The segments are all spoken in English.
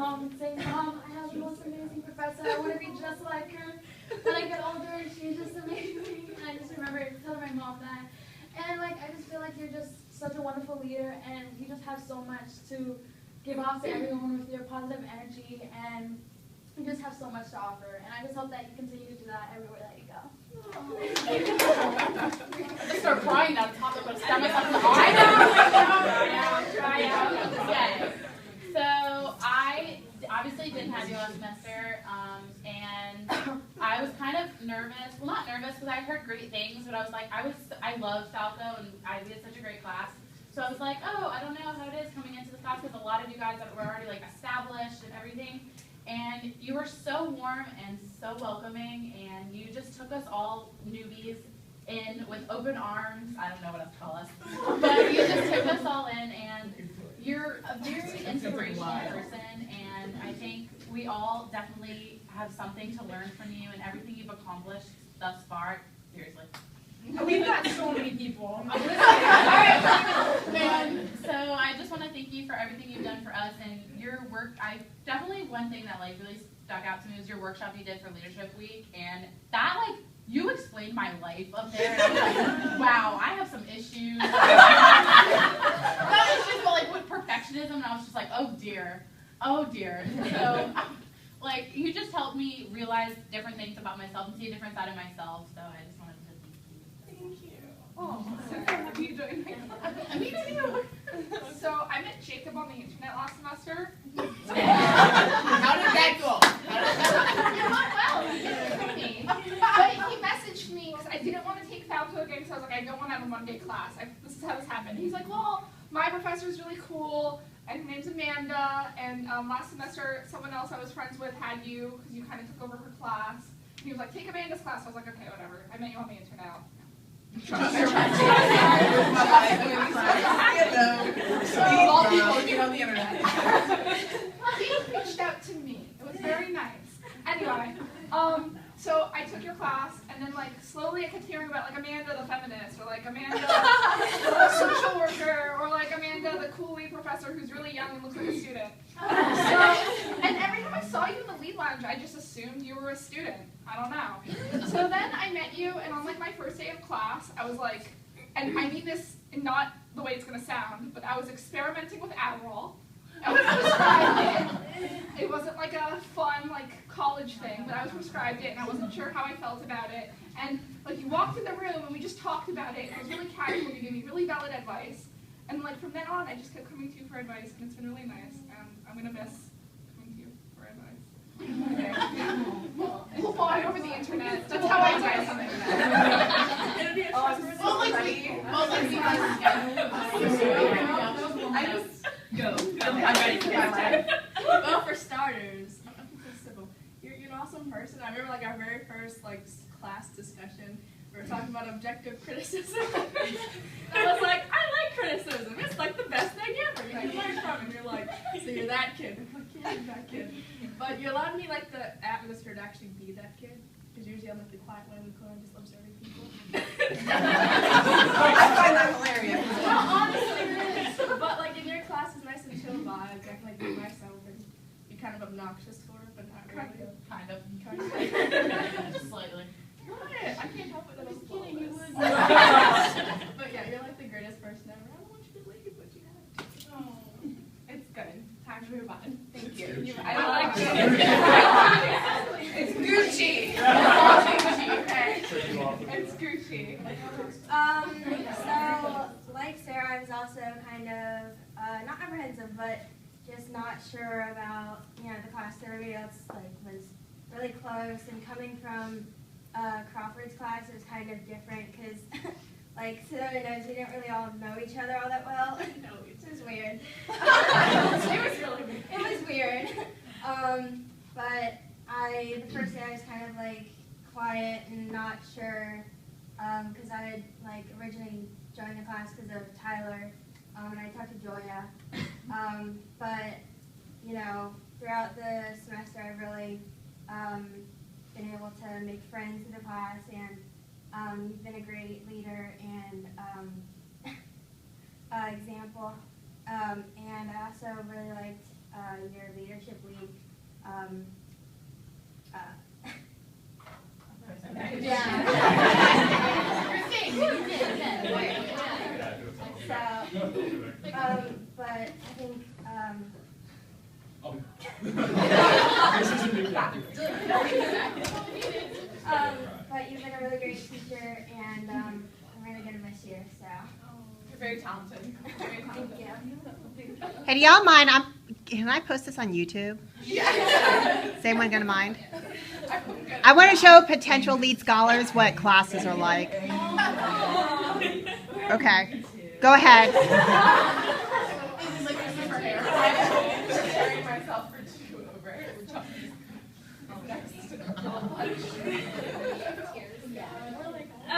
mom and say, Mom, I have the most amazing professor. I want to be just like her. When I get older, she's just amazing. And I just remember telling my mom that. And like, I just feel like you're just such a wonderful leader, and you just have so much to give off to everyone with your positive energy, and you just have so much to offer. And I just hope that you continue to do that everywhere that you go. I start crying now. Top of my stomach up the heart. I know. Yes. So I obviously didn't have you last semester, and I was kind of nervous. Well, not nervous because I heard great things, but I was like, I love Falco, and we had such a great class. So I was like, oh, I don't know how it is coming into the class because a lot of you guys that were already like established and everything. And you were so warm and so welcoming, and you just took us all newbies in with open arms. I don't know what else to call us, but you just took us all in, and you're a very inspirational person, and I think we all definitely have something to learn from you and everything you've accomplished thus far. Seriously. We've got so many people. And so I just want to thank you for everything you've done for us and your work. One thing that like really stuck out to me was your workshop you did for Leadership Week, and that like you explained my life up there, and I was like, wow, I have some issues. Not issues, but like with perfectionism, and I was just like, oh dear. So like you just helped me realize different things about myself and see a different side of myself. So I just wanted to Thank you. Oh, so happy you joined my class. Me too. So I met Jacob on the internet last semester. How did that go? But he messaged me because I didn't want to take Falco again because I was like, I don't want to have a Monday class. This is how this happened. He's like, well, my professor's really cool, and her name's Amanda, and last semester someone else I was friends with had you because you kind of took over her class. And he was like, take Amanda's class. I was like, okay, whatever. I met you on the internet. All people meet on the internet. He reached out to me. It was very nice. Anyway, so I took your class, and then like slowly I kept hearing about like Amanda the feminist, or like Amanda the social worker, or like Amanda the cool lead professor who's really young and looks like a student. And every time I saw you in the lead lounge, I just assumed you were a student. I don't know. So then I met you, and on like my first day of class, I was like, and I mean this in not the way it's gonna sound, but I was experimenting with Adderall. I was prescribed it. It wasn't like a fun like college thing, but I was prescribed it, and I wasn't sure how I felt about it. And like you walked in the room, and we just talked about it. It was really casual. You gave me really valid advice, and like from then on, I just kept coming to you for advice, and it's been really nice. And I'm gonna miss coming to you for advice. Okay. We'll fly over the internet. That's how I do something. It'll be a trustworthy I just go. I'm ready for my life. Well, for starters, you're an awesome person. I remember like our very first like class discussion. We were talking about objective criticism. I was like, I like criticism. It's like the best thing ever. You can learn from it. And you're like, so you're that kid. I'm like, yeah, I'm that kid. But you allowed me like the atmosphere to actually be that kid. Because usually I'm like the quiet one in the corner, just observing people. I find that hilarious. Well, honestly, it is. But like in your class, it's nice and chill vibe. I can like be myself and be kind of obnoxious sort of, but not really. Kind of. Just slightly. What? I can't help it that I'm kidding. You would. But yeah, you're like the greatest person ever. I don't want you to leave, but you have to. Oh, it's good. Time to move on. Thank you. I like it. It's Gucci. Okay. It's Gucci. So, like Sarah, I was also kind of, not apprehensive, but just not sure about, the class. Everybody else, was really close, and coming from Crawford's class, it was kind of different, because, Sarah knows we didn't really all know each other all that well. No, It was weird. it was really weird. It was weird. But the first day I was kind of quiet and not sure, because I had originally joined the class because of Tyler, and I talked to Joya. But throughout the semester I've really been able to make friends in the class, and you've been a great leader and example. And I also really liked your leadership week but I think, but you've been a really great teacher, and I'm really gonna miss you, so. You're very talented. Very talented. Thank you. Hey, do y'all mind? Can I post this on YouTube? Is anyone going to mind? I want to show potential lead scholars what classes are like. Okay. Go ahead.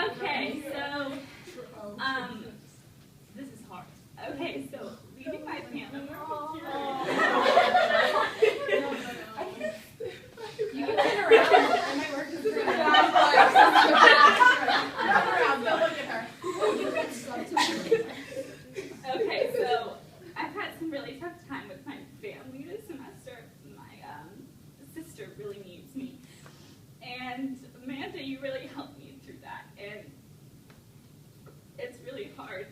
Okay, so, this is hard. Okay, so, leading my piano. You can turn around. I might work this Okay, so, I've had some really tough time with my family this semester. My sister really needs me. And Amanda, you really helped me through that. And it's really hard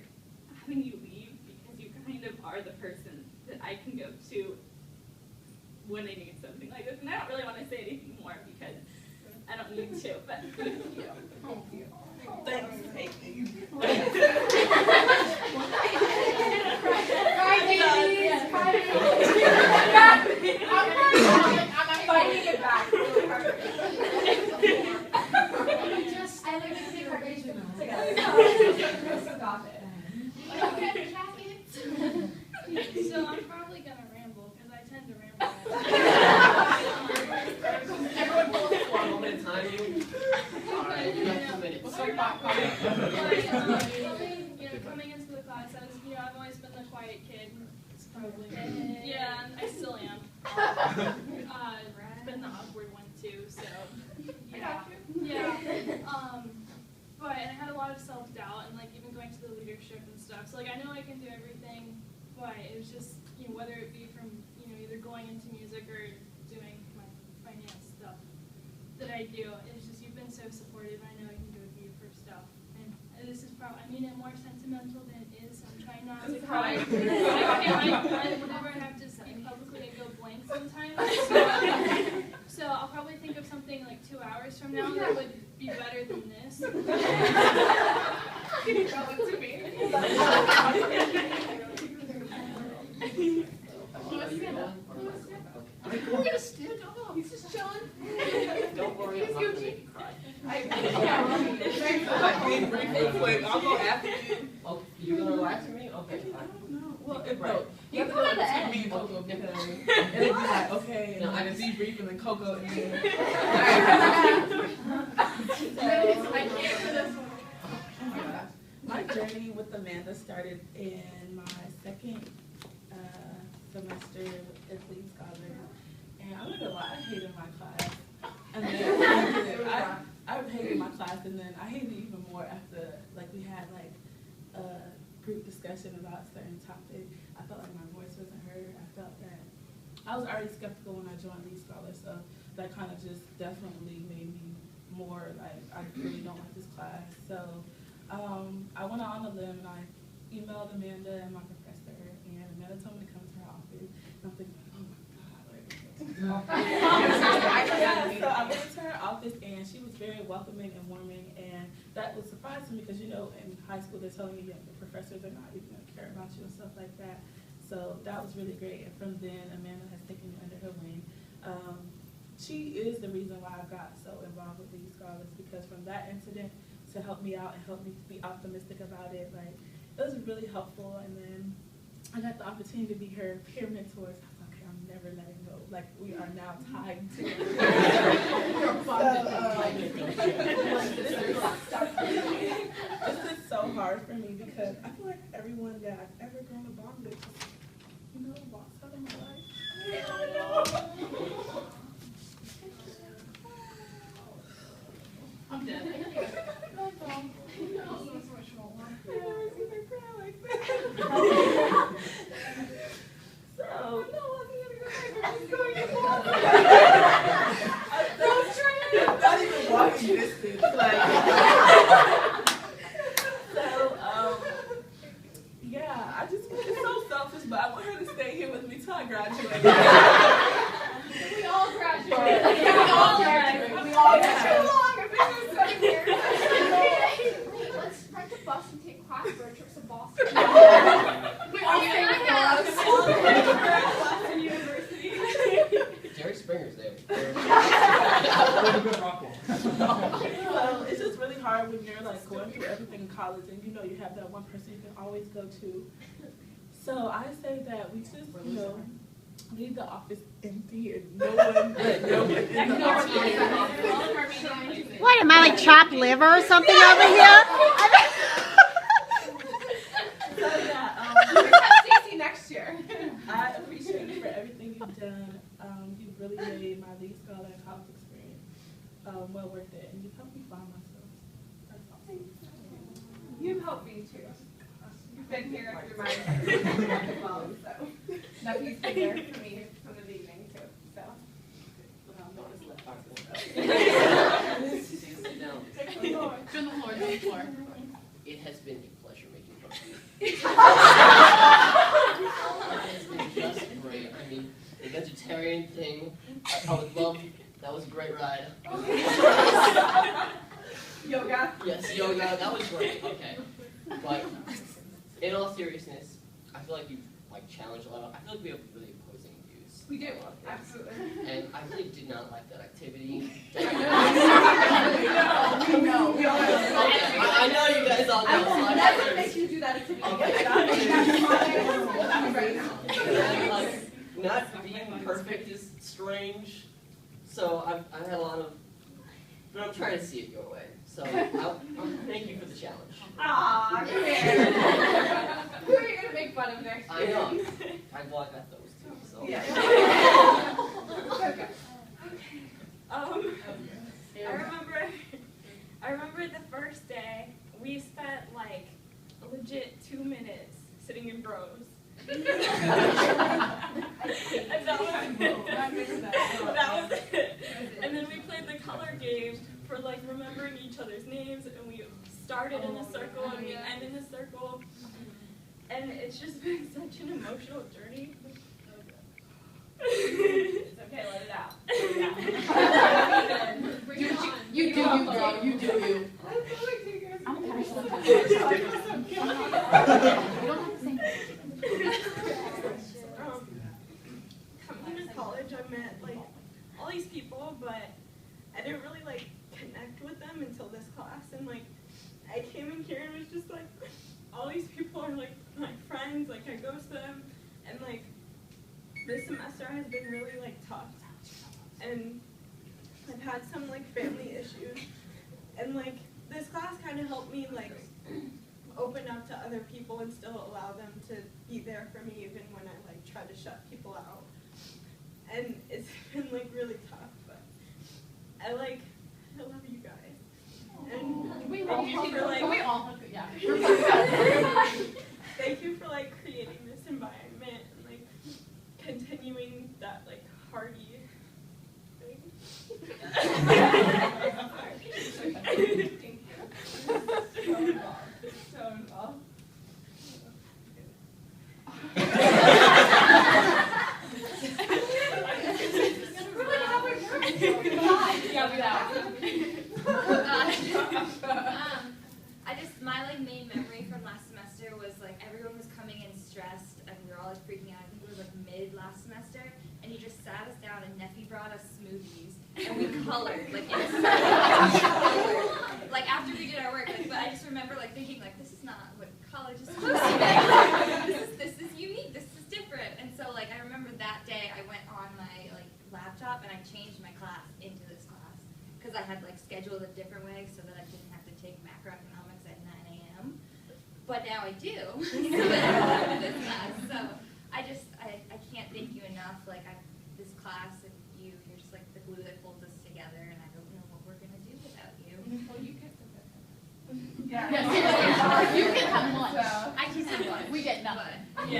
having you leave because you kind of are the person that I can go to when I need something like this. And I don't really want to say anything more because I don't need to, but thank you. Thanks. I'm fighting it back. I like to take her age Stop it. So I'm probably gonna ramble because I tend to ramble. Everyone pull up for a moment in time. Alright, you have 2 minutes. Coming into the class, I've always been the quiet kid. It's probably yeah, and I still am. Been the awkward one too, so yeah. But and I had a lot of self-doubt and like even going to the leadership and stuff. So like I know I can do everything, but it was just whether it be from either going into music or doing my finance stuff that I do. It's just you've been so supportive. I know I can go to you for stuff, and this is probably it more sentimental than it is. So I'm trying not to cry. Whenever I have to speak publicly, I go blank sometimes. So I'll probably think of something like 2 hours from now that would be better than this. Can you tell it to me? We're gonna stand up. He's just chilling. Don't worry, I'm not gonna make you cry. Real quick, I'll go after you. Oh, you're gonna go after me? Okay, fine. Well, Right. you have to go to me and Coco because and then be like, okay, and then debrief and then Coco and then. I can't for this one. Oh my gosh. My journey with Amanda started in my second semester as lead scholar, and I'm not gonna lie, I hated my class. And then I hated my class, and then I hated it even more after we had a group discussion about a certain topic. I felt like my voice wasn't heard. I felt that I was already skeptical when I joined Lead Scholar, so that kind of just definitely made me more I really don't like this class. So I went out on a limb and I emailed Amanda and my professor, and Amanda told me to come to her office. And I'm thinking, oh my God, so I went to her office and she was very welcoming and warming, and that was surprising because in high school they're telling you the professors are not even going to care about you and stuff like that. So that was really great, and from then Amanda has taken me under her wing. She is the reason why I got so involved with Lead Scholars, because from that incident to help me out and help me be optimistic about it, it was really helpful. And then I got the opportunity to be her peer mentor. So I was like, okay, I'm never letting go. We are now tied to this is so hard for me because I feel like everyone that I've ever grown a bond with just, walks out of my life. I'm dead. So, no, I'm going to go back. like going through everything in college, and you know you have that one person you can always go to. So I say that we just, you know, leave the office empty and no one in the office. What, am I like chopped liver or something over here? So yeah, We'll have Stacey next year. I appreciate you for everything you've done. You've really made my Lead Scholar and college experience well worth it, and you've helped me find myself. That's awesome. You've helped me too. You've been here through my as well, so Nephew's been there for me from the beginning too. So. Sit down. Turn the floor. It has been a pleasure making fun of you. It has been just great. I mean, the vegetarian thing, I would love, that was a great ride. Yoga. Yes, yoga, that was great, okay. But, in all seriousness, I feel like you've challenged a lot. I feel like we have really opposing views. We do, on a lot of things. absolutely. And I really did not like that activity. We know. We all know. Okay, I know you guys all know. So I Never make you do that activity. Okay. Right now. And, not being perfect is strange. So I've had a lot of, but I'm trying to see it your way. So I'll thank you for the challenge. Aw, come here. Who are you going to make fun of next I year? know. I got those too. So. Yeah. Okay. I remember the first day we spent like a legit 2 minutes sitting in rows. And that was it. And then we played the color game for like remembering each other's names, and we started in a circle and we end in a circle. And it's just been such an emotional journey. It's okay, let it out. You do you, girl. You do you. Coming to college, I met like all these people, but I didn't really like connect with them until this class. And like I came in here and was just like, all these people are like my friends. Like I go to them, and like this semester has been really like tough, and I've had some like family issues, and like this class kind of helped me like open up to other people and still allow them to be there for me even when I like try to shut people out. And it's been like really tough, but I love you guys. And thank you for like thank you for like creating this environment and like continuing that like hearty thing. So involved. My like main memory from last semester was like everyone was coming in stressed and we were all like freaking out. I think it was like mid last semester, and you just sat us down and Neffy brought us smoothies and we colored like in a circle. Like after we did our work. Like, but I just remember like thinking like this is not what college is supposed to be. Like, this is unique. This is different. And so like I remember that day I went on my like laptop and I changed my class into this class because I had like scheduled a different way so that I didn't have to take macroeconomics at 9 a.m. But now I do. So that I'm in this class. So I can't thank you enough. Like this class and you're just like the glue that holds us together, and I don't know what we're gonna do without you. Well, you get the Yeah. You can have lunch. So. I can have lunch. We get nothing. But,